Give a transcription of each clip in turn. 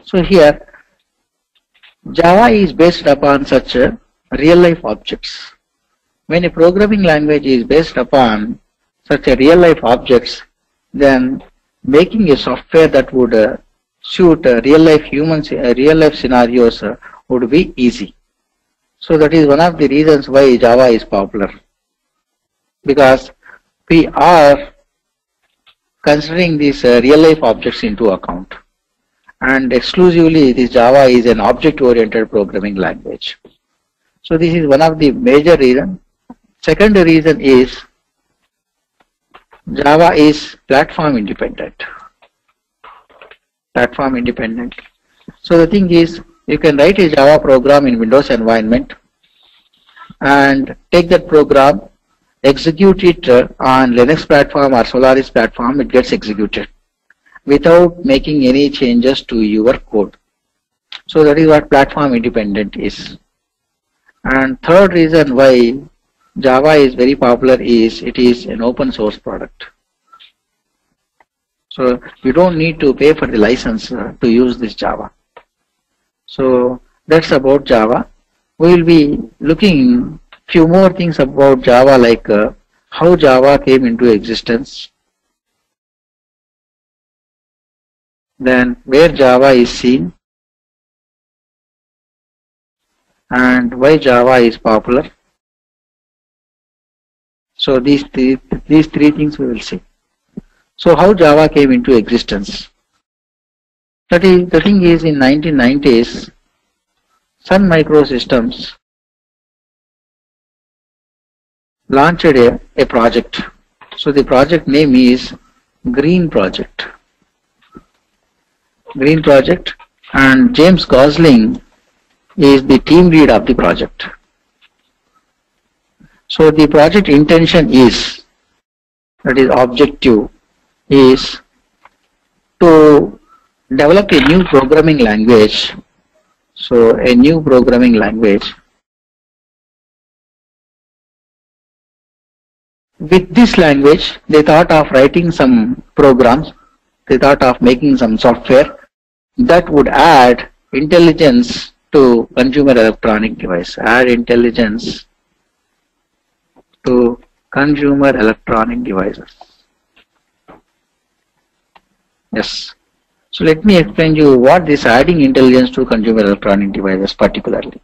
So here Java is based upon such real life objects. When a programming language is based upon such a real life objects, then making a software that would suit real life humans, real life scenarios would be easy. So that is one of the reasons why Java is popular, because we are considering these real life objects into account, and exclusively this Java is an object oriented programming language. So this is one of the major reasons. Second reason is Java is platform independent. Platform independent. So the thing is, you can write a Java program in Windows environment and take that program, execute it on Linux platform or Solaris platform, it gets executed without making any changes to your code. So that is what platform independent is. And third reason why Java is very popular is it is an open source product. So you don't need to pay for the license to use this Java. So that's about Java. We will be looking few more things about Java, like how Java came into existence, then where Java is seen, and why Java is popular. So these three things we will see. So how Java came into existence? The thing is, in 1990s, Sun Microsystems launched a project. So the project name is Green Project. Green Project, and James Gosling is the team lead of the project. So the project intention is, that is objective, is to develop a new programming language. So a new programming language. With this language, they thought of writing some programs, they thought of making some software that would add intelligence to consumer electronic device, add intelligence to consumer electronic devices. Yes. So let me explain you what this adding intelligence to consumer electronic devices particularly.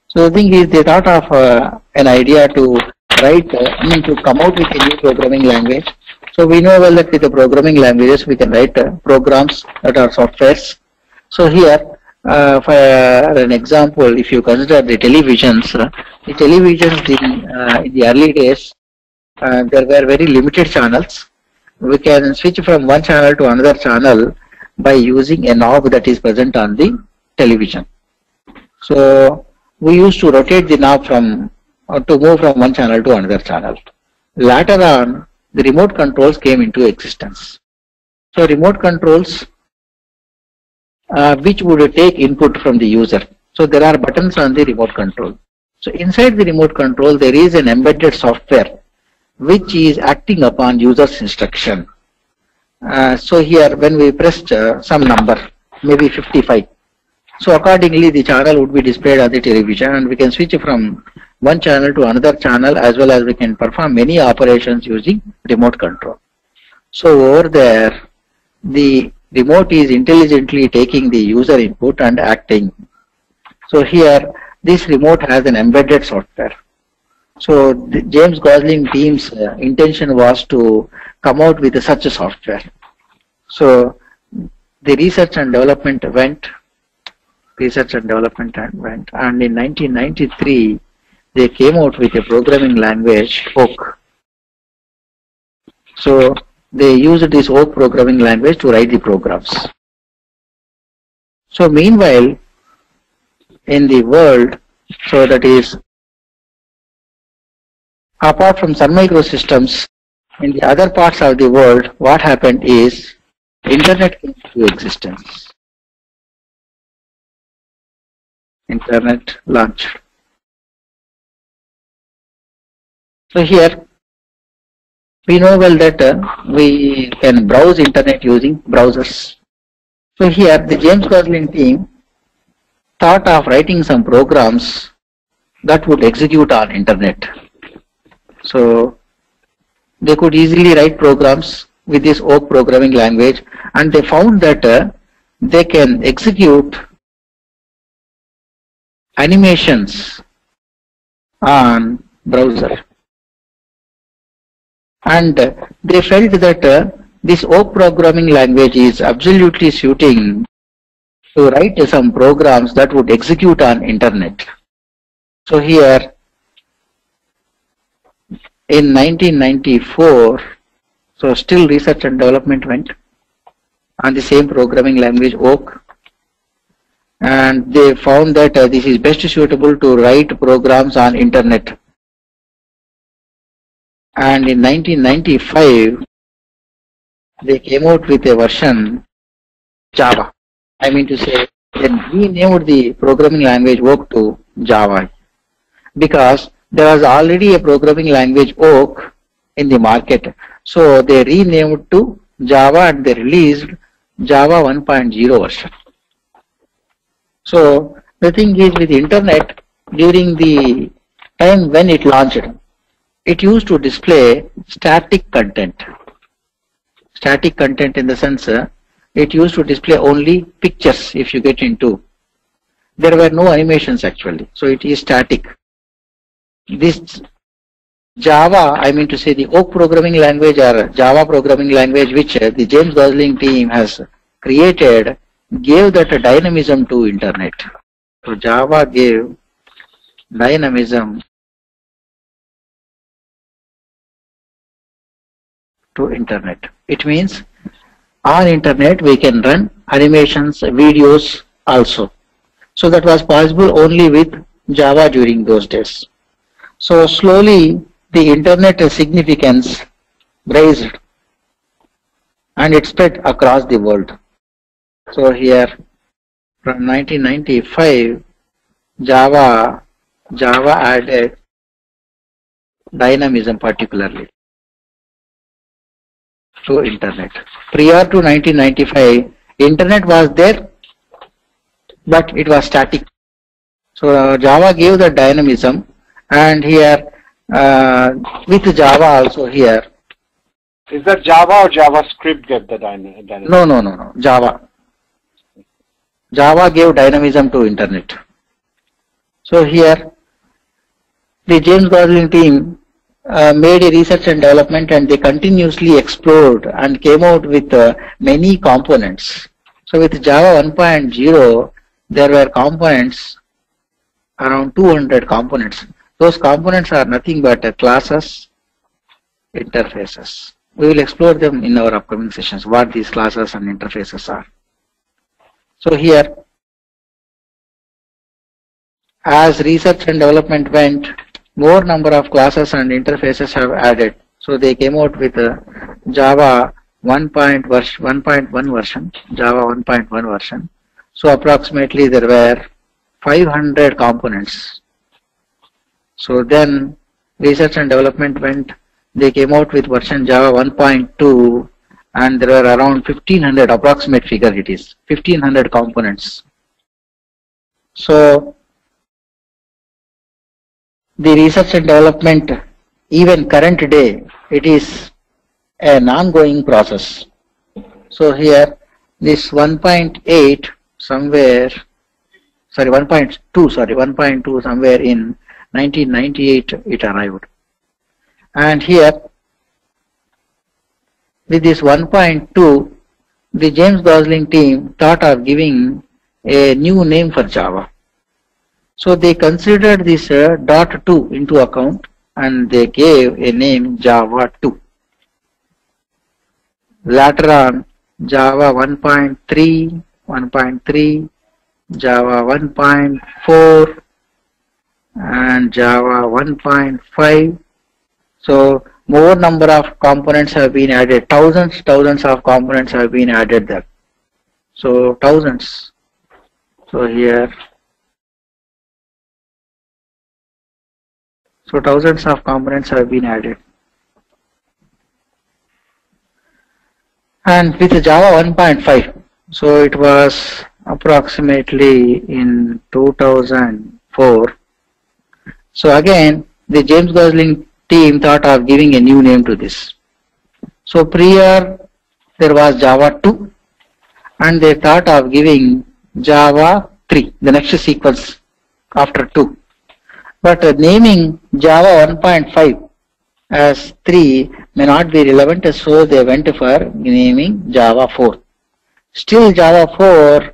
So the thing is, they thought of an idea to write, to come out with a new programming language. So we know well that with the programming languages we can write programs that are softwares. So here, for an example, if you consider the televisions, in the early days, there were very limited channels. We can switch from one channel to another channel by using a knob that is present on the television. So we used to rotate the knob to move from one channel to another channel. Later on, the remote controls came into existence. So remote controls which would take input from the user. So there are buttons on the remote control. So inside the remote control there is an embedded software which is acting upon user's instruction. So here when we pressed some number, maybe 55, so accordingly the channel would be displayed on the television, and we can switch from one channel to another channel, as well as we can perform many operations using remote control. So over there the remote is intelligently taking the user input and acting. So here this remote has an embedded software. So the James Gosling team's intention was to come out with such a software. So the research and development went, and in 1993 they came out with a programming language, Oak. So they used this Oak programming language to write the programs. So meanwhile, in the world, so that is, apart from Sun Microsystems, in the other parts of the world, what happened is Internet came into existence. Internet launched. So here we know well that we can browse internet using browsers. So here the James Gosling team thought of writing some programs that would execute on internet. So they could easily write programs with this Oak programming language, and they found that they can execute animations on browser. And they felt that this Oak programming language is absolutely suiting to write some programs that would execute on internet. So here in 1994, so still research and development went on the same programming language Oak, and they found that this is best suitable to write programs on internet. And in 1995 they came out with a version Java. I mean to say, they renamed the programming language Oak to Java, because there was already a programming language Oak in the market. So they renamed to Java and they released Java 1.0 version. So the thing is, with internet, during the time when it launched, it used to display static content. Static content in the sense it used to display only pictures if you get into. There were no animations actually, so it is static. This Java, I mean to say the Oak programming language or Java programming language which the James Gosling team has created, gave that a dynamism to internet. So Java gave dynamism to internet. It means on internet we can run animations, videos also. So that was possible only with Java during those days. So slowly the internet significance raised and it spread across the world. So here from 1995 Java added dynamism particularly to internet. Prior to 1995, internet was there, but it was static. So Java gave the dynamism, and here with Java also here. Is that Java or JavaScript get the dynamism? No. Java. Java gave dynamism to internet. So here the James Gosling team made a research and development, and they continuously explored and came out with many components. So with Java 1.0 there were components, around 200 components. Those components are nothing but classes, interfaces. We will explore them in our upcoming sessions, what these classes and interfaces are. So here, as research and development went, more number of classes and interfaces have added. So they came out with Java 1.1 version, Java 1.1 version. So approximately there were 500 components. So then research and development went, they came out with version Java 1.2, and there were around 1500, approximate figure it is, 1500 components. So the research and development, even current day, it is an ongoing process. So here this 1.8 somewhere, sorry 1.2 somewhere in 1998 it arrived. And here with this 1.2, the James Gosling team thought of giving a new name for Java. So they considered this .2 into account, and they gave a name Java 2. Later on, Java 1.3, 1.3, Java 1.4, and Java 1.5. So more number of components have been added. Thousands of components have been added there. So thousands. So here. So thousands of components have been added. And with Java 1.5, So it was approximately in 2004. So again, the James Gosling team thought of giving a new name to this. So prior there was Java 2 and they thought of giving Java 3, the next sequence after 2. But naming Java 1.5 as 3 may not be relevant, so they went for naming Java 4. Still Java 4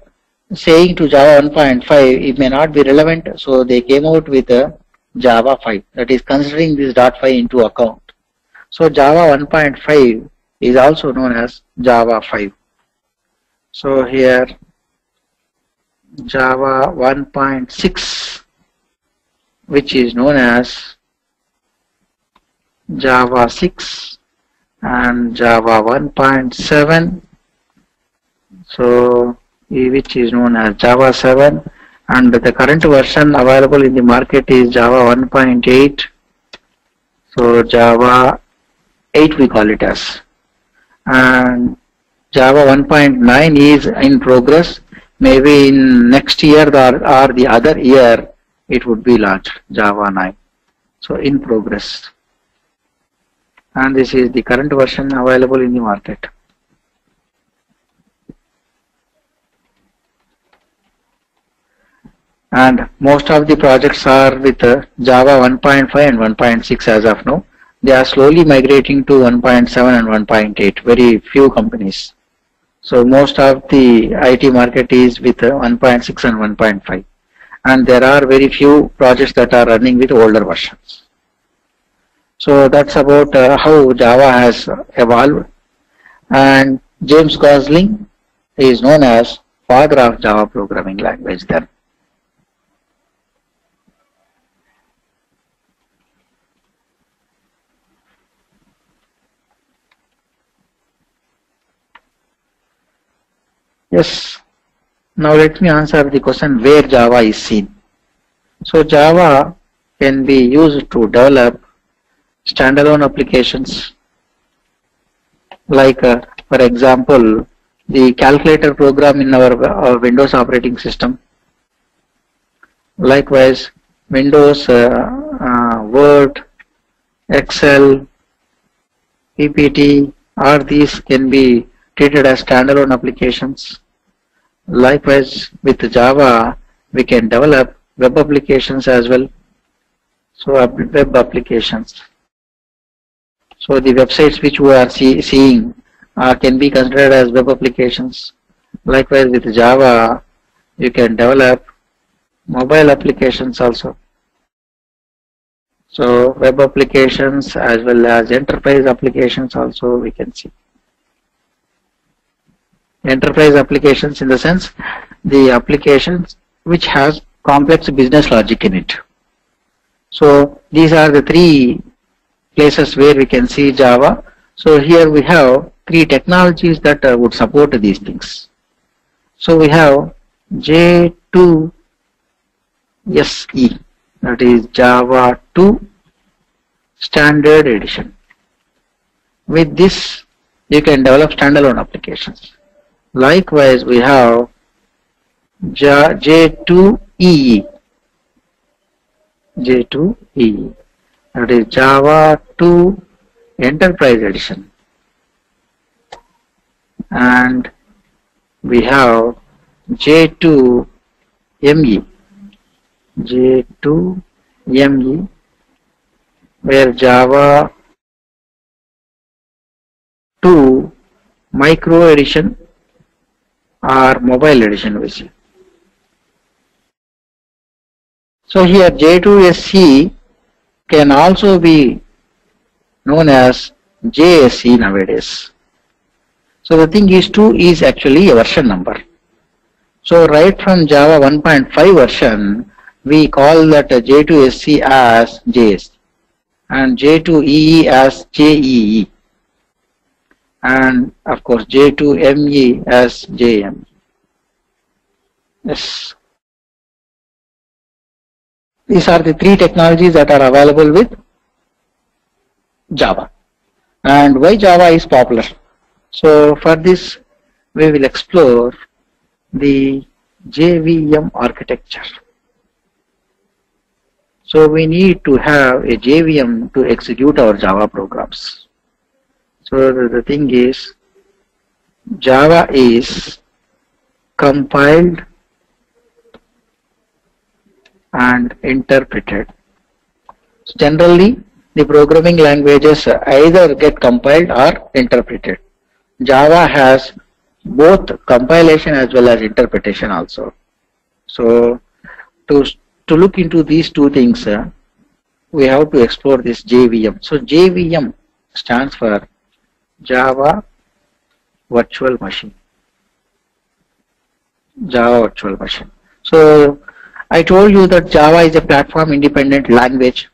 saying to Java 1.5 it may not be relevant, so they came out with Java 5, that is considering this .5 into account. So Java 1.5 is also known as Java 5. So here Java 1.6, which is known as Java 6, and Java 1.7, so which is known as Java 7, and the current version available in the market is Java 1.8. So Java 8 we call it as, and Java 1.9 is in progress. Maybe in next year or the other year it would be launched, Java 9. So in progress, and this is the current version available in the market. And most of the projects are with Java 1.5 and 1.6 as of now. They are slowly migrating to 1.7 and 1.8, very few companies. So most of the IT market is with 1.6 and 1.5. And there are very few projects that are running with older versions. So that's about how Java has evolved. And James Gosling is known as father of Java programming language then. Yes. Now let me answer the question where Java is seen. So Java can be used to develop standalone applications like for example the calculator program in our Windows operating system. Likewise Windows Word, Excel, PPT, all these can be treated as standalone applications. Likewise with Java we can develop web applications as well. So web applications. So the websites which we are seeing can be considered as web applications. Likewise with Java you can develop mobile applications also. So web applications as well as enterprise applications also we can see. Enterprise applications in the sense the applications which has complex business logic in it. So these are the three places where we can see Java. So here we have three technologies that would support these things. So we have J2SE, that is Java 2 Standard Edition. With this you can develop standalone applications. Likewise we have J2EE, that is Java 2 Enterprise Edition, and we have J2ME, where Java 2 Micro Edition or Mobile Edition we see. So here J2SE can also be known as JSE nowadays. So the thing is 2 is actually a version number. So right from Java 1.5 version we call that J2SE as JSE and J2EE as JEE, and of course J2ME as JM. Yes. These are the three technologies that are available with Java. And why Java is popular? So for this we will explore the JVM architecture. So we need to have a JVM to execute our Java programs. So the thing is, Java is compiled and interpreted. So generally, the programming languages either get compiled or interpreted. Java has both compilation as well as interpretation also. So to look into these two things, we have to explore this JVM. So JVM stands for Java Virtual Machine. Java Virtual Machine. So I told you that Java is a platform independent language.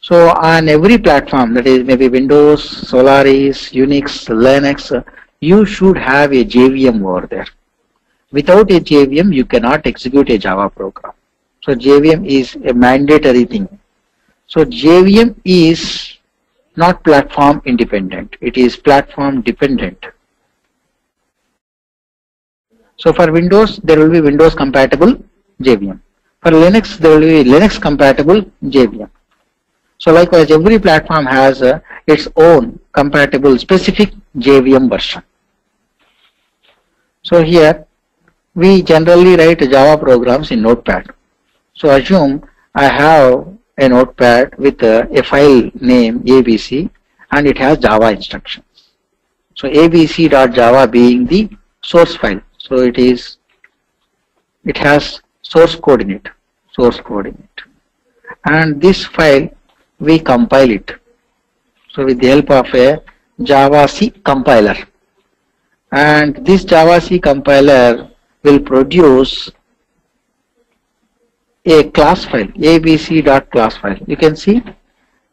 So on every platform, that is maybe Windows, Solaris, Unix, Linux, you should have a JVM over there. Without a JVM, you cannot execute a Java program. So JVM is a mandatory thing. So JVM is not platform independent. It is platform dependent. So for Windows, there will be Windows compatible JVM. For Linux, there will be Linux compatible JVM. So likewise, every platform has its own compatible specific JVM version. So here, we generally write Java programs in Notepad. So assume I have a Notepad with a file name ABC and it has Java instructions. So abc.java being the source file. So it has source code in it. And this file, we compile it. So with the help of a Java C compiler. And this Java C compiler will produce a class file, abc.class file. You can see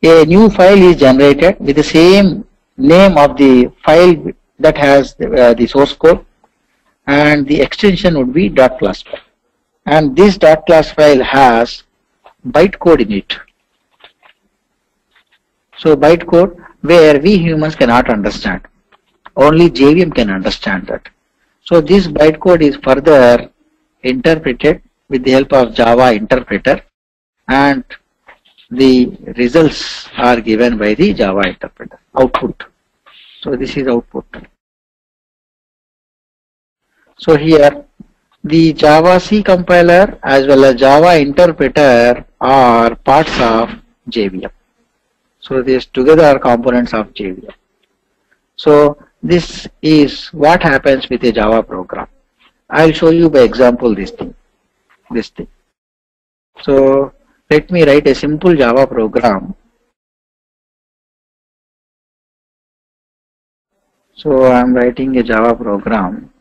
a new file is generated with the same name of the file that has the source code, and the extension would be .class file. And this .class file has bytecode in it. So bytecode where we humans cannot understand. Only JVM can understand that. So this bytecode is further interpreted with the help of Java interpreter, and the results are given by the Java interpreter, output. So this is output. So here the Java C compiler as well as Java interpreter are parts of JVM. So these together are components of JVM. So this is what happens with a Java program. I'll show you by example this thing. So let me write a simple Java program. So I'm writing a Java program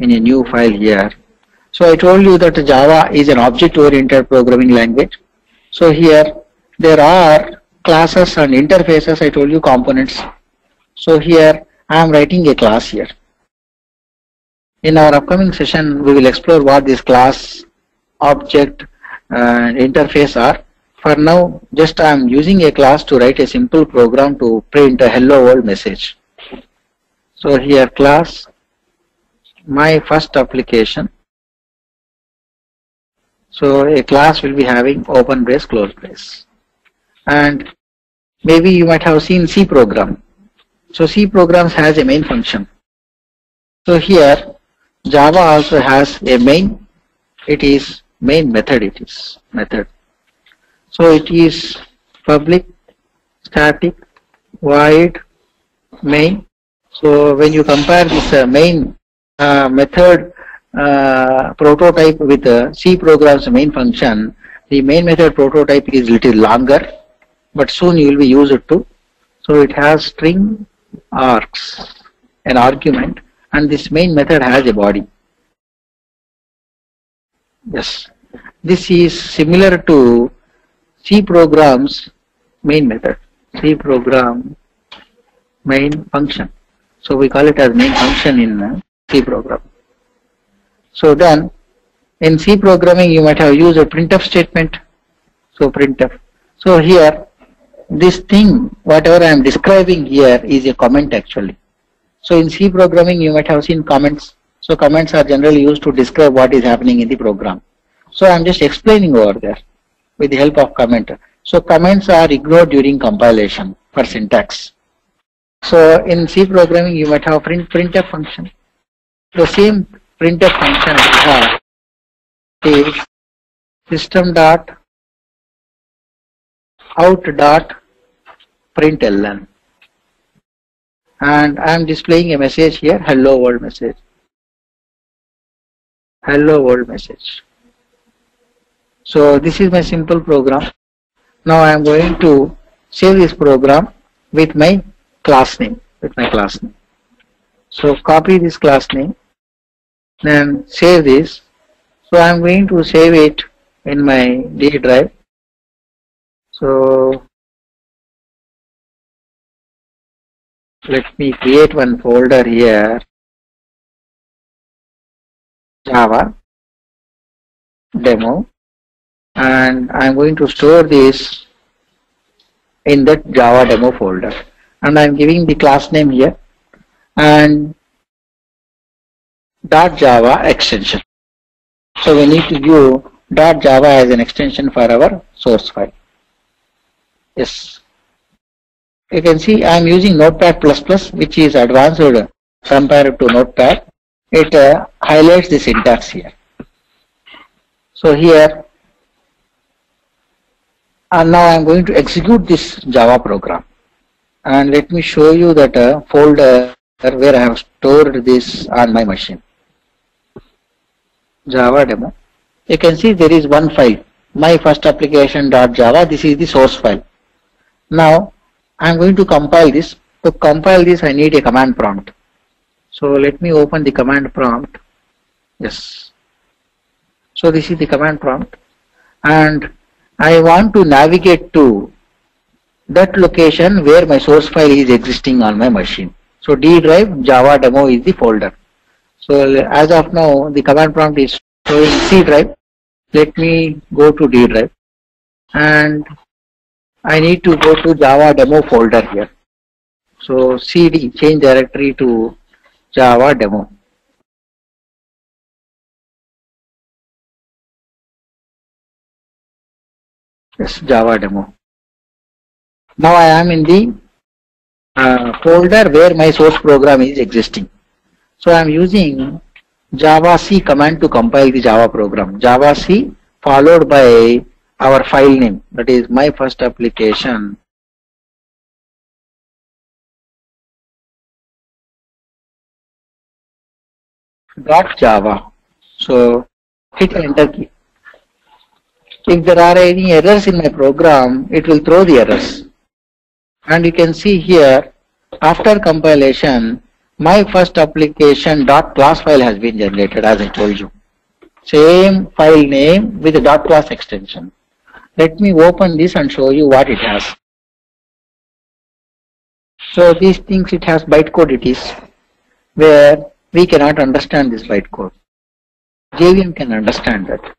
in a new file here. So I told you that Java is an object-oriented programming language. So here there are classes and interfaces. I told you components. So here I am writing a class here. In our upcoming session, we will explore what this class, object, and interface are. For now, just I am using a class to write a simple program to print a hello world message. So here class, my first application. So a class will be having open brace, close brace. And maybe you might have seen C program. So C programs has a main function. So here Java also has a main. It is main method. It is method. So it is public static void main. So when you compare this main method prototype with the C program's main function, the main method prototype is little longer, but soon you will be used to. So it has string args, an argument, and this main method has a body. Yes, this is similar to C program's main method, C program main function. So we call it as main function in C program. So then in C programming you might have used a printf statement. So printf. So here this thing, whatever I am describing here is a comment actually. So in C programming you might have seen comments. So comments are generally used to describe what is happening in the program. So I'm just explaining over there with the help of comment. So comments are ignored during compilation for syntax. So in C programming you might have printf function. The same printf function we have is system dot out dot println, and I am displaying a message here, hello world message. Hello world message. So this is my simple program. Now I am going to save this program with my class name. So copy this class name, then save this. So I am going to save it in my D drive. So let me create one folder here, Java demo, and I am going to store this in that Java demo folder, and I am giving the class name here and .java extension. So we need to give .java as an extension for our source file. Yes, you can see I am using Notepad++, which is advanced compared to Notepad. It highlights the syntax here. So here, and now I am going to execute this Java program, and let me show you that folder where I have stored this on my machine. Java demo. You can see there is one file, my first application.java. This is the source file. Now I am going to compile this. To compile this, I need a command prompt. So let me open the command prompt. Yes. So this is the command prompt, and I want to navigate to that location where my source file is existing on my machine. So D drive Java demo is the folder. So as of now, the command prompt is showing C drive. Let me go to D drive, and I need to go to Java demo folder here. So CD, change directory to Java demo. Yes, Java demo. Now I am in the folder where my source program is existing. So I am using Java C command to compile the Java program. Java C followed by our file name, that is my first application .java. So hit enter key. If there are any errors in my program, it will throw the errors. And you can see here, after compilation, my first application .class file has been generated, as I told you. Same file name with the .class extension. Let me open this and show you what it has. So these things, it has bytecode, it is, where we cannot understand this bytecode. JVM can understand that.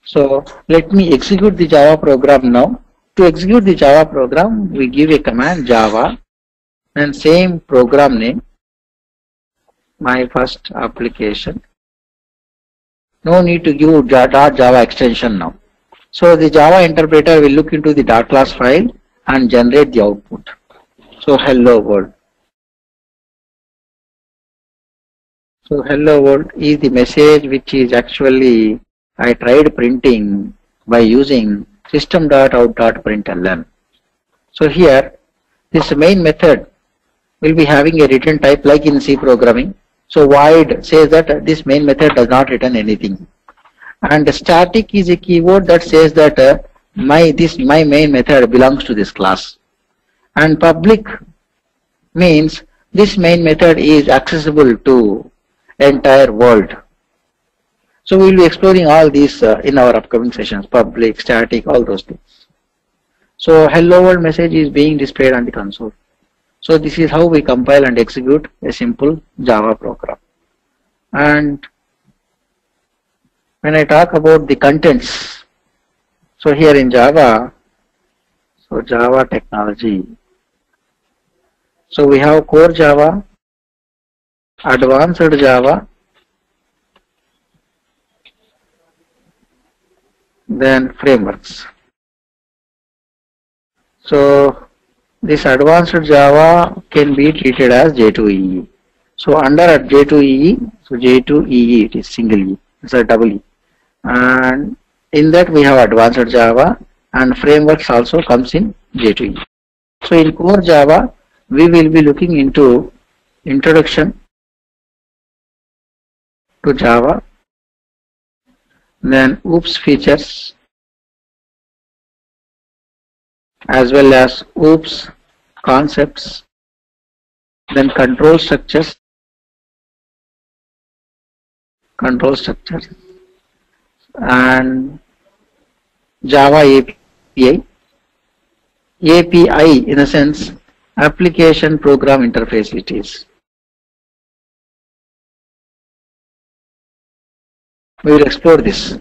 So let me execute the Java program now. To execute the Java program, we give a command Java and same program name, my first application. No need to give .java extension now. So the Java interpreter will look into the .class file and generate the output. So hello world. So hello world is the message which is actually I tried printing by using system.out.println. So here this main method will be having a return type like in C programming. So void says that this main method does not return anything. And static is a keyword that says that my main method belongs to this class. And public means this main method is accessible to entire world. So we will be exploring all these in our upcoming sessions, public, static, all those things. So hello world message is being displayed on the console. So this is how we compile and execute a simple Java program. And when I talk about the contents, so here in Java, so Java technology. So we have core Java, advanced Java, then frameworks. So this advanced Java can be treated as J2EE. So under J2EE, so J2EE it is single E, it's a double E. And in that we have advanced Java, and frameworks also comes in J2EE. So in core Java, we will be looking into introduction to Java, then OOPS features, as well as OOPS concepts, then control structures, and Java API. API in a sense, application program interface it is. We will explore this.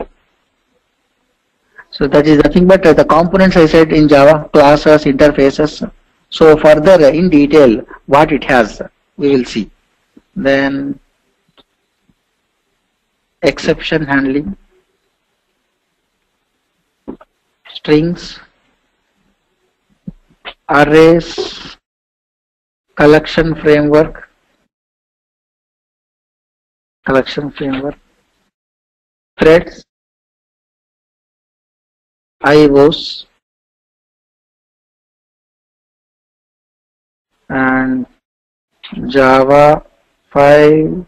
So that is nothing but the components I said in Java, classes, interfaces. So further in detail what it has, we will see. Then exception handling, strings, arrays, collection framework, threads, IOs, and Java 5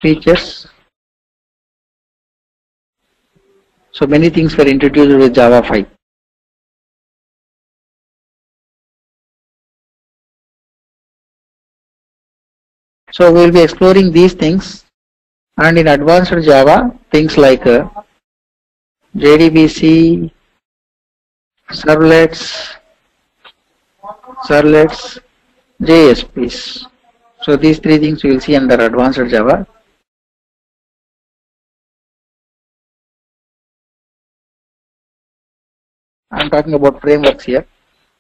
features. So many things were introduced with Java 5. So we will be exploring these things, and in advanced Java, things like JDBC, servlets, JSPs. So these three things we will see under advanced Java. I am talking about frameworks here.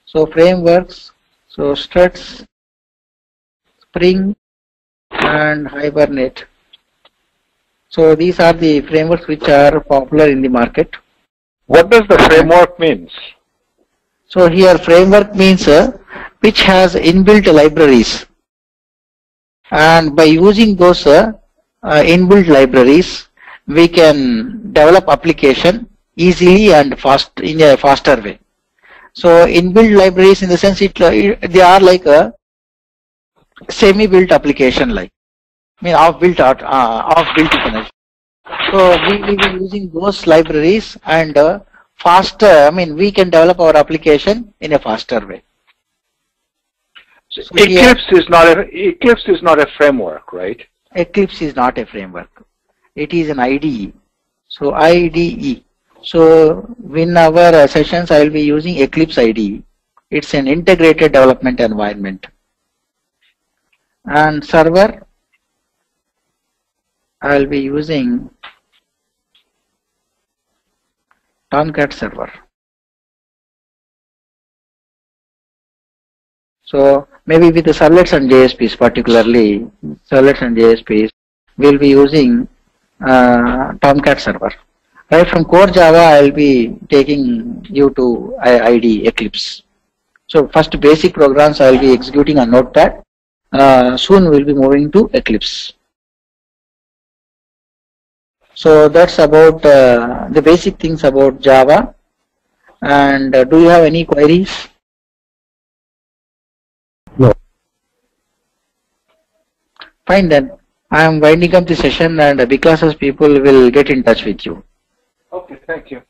So frameworks, so struts, Spring, and Hibernate. So these are the frameworks which are popular in the market. What does the framework means? So here framework means which has inbuilt libraries, and by using those inbuilt libraries we can develop application easily and fast in a faster way. So inbuilt libraries in the sense they are like a semi-built application, like off-built you can. So we will be using those libraries and faster. We can develop our application in a faster way. So Eclipse is not a framework, right? Eclipse is not a framework. It is an IDE. So IDE. So in our sessions, I will be using Eclipse IDE. It's an integrated development environment. And server, I will be using Tomcat server. So maybe with the servlets and JSPs, particularly servlets and JSPs, we'll be using Tomcat server. Right from core Java, I will be taking you to IDE Eclipse. So first basic programs I will be executing on Notepad. Soon we'll be moving to Eclipse. So that's about the basic things about Java. And do you have any queries? No. Fine then. I am winding up the session, and Bigclasses people will get in touch with you. Okay, thank you.